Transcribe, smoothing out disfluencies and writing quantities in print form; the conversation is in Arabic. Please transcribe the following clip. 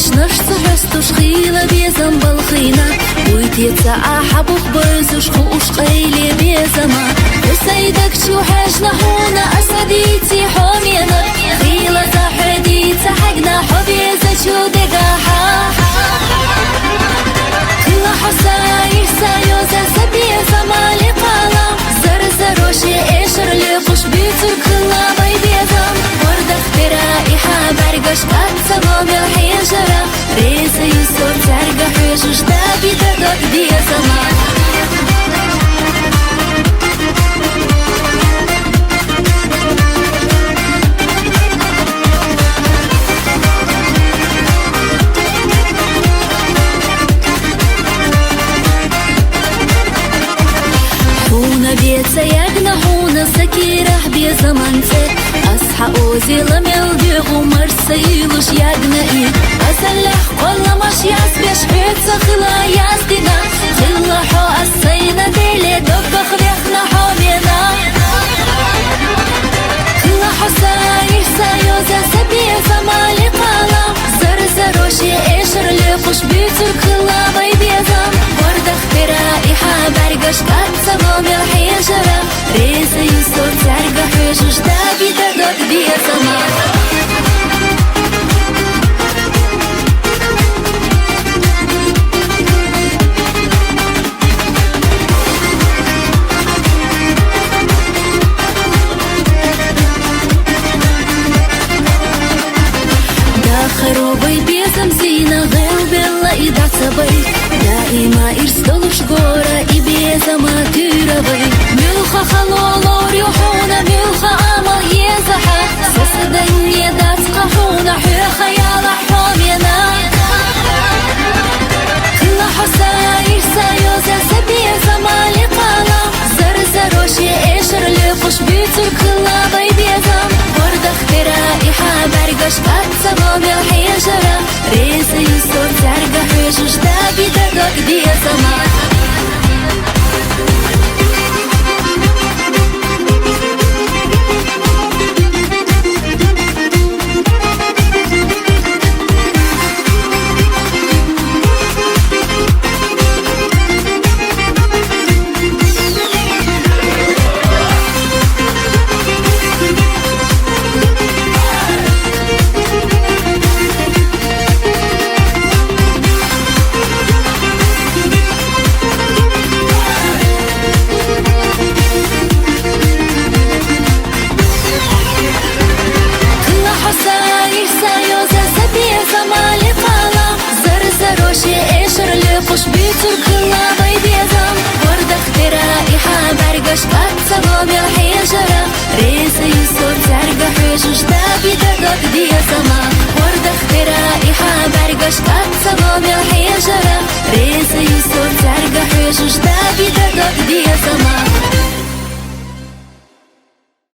نش صحستش خيلة بيزم بالخينا ويتيتسا أحبوخ بيزوش خوش قيلي بيزما وسيدك شو حاجنا هونا أسديتي حومينا خيلة زحديتسا حقنا حبيزة شو دقاحا خيلة حساير سايوزا سبيزة مالي قالا زرزروشي إيشر ليقوش بيتر خيلة بيبيزم ورد اخترائي حابرقش أتسمو بالحيجرة ريسة يسور ترقى حيجوش دابي دقاق بيزما سيقنا هونا سكيرح بي زمانتي أصحى أوزي لميل بيغو مرسيلوش يقنا إيه أسلح كل مش يسبيش بيتسا خلا يزدنا خلا حو أسينا ديلي دبخ بيخنا حومينا خلا حساير سايوزا سبيزا مالي قالا زرزروشي إيشر ليقوش بيتر خلا بيبيزم ورد اخترائي حابرقش أتسمو بالحيجرة ريسة يسور ترقى حيجوش دابي دقاق بيزما خروبي بيزم زينة غير بالله إيدات سبي دائما إرسلوش غورة إبيزما تيربي ملخا خلولو ريوحونا ملخا عمل يزحا سسدن يدات قحونا حي خيالا حومينا خلا حساير سايوزا سبيزما لقالا زرزروشي إيشر ليقوش بيتر خلا بيبيزم ورد اخترائي حابرقش أتسمو بالحيجرة ريسة يسور ترقى حيجوش دابي دقاق بيزما بيتر خلا بيبيزم ورد اخترائي حابرقش أتسمو بالحيجرة ريسة يسور ترقى حيجوش دابي دقاق بيزما ورد اخترائي حابرقش أتسمو بالحيجرة ريسة يسور ترقى حيجوش دابي دقاق بيزما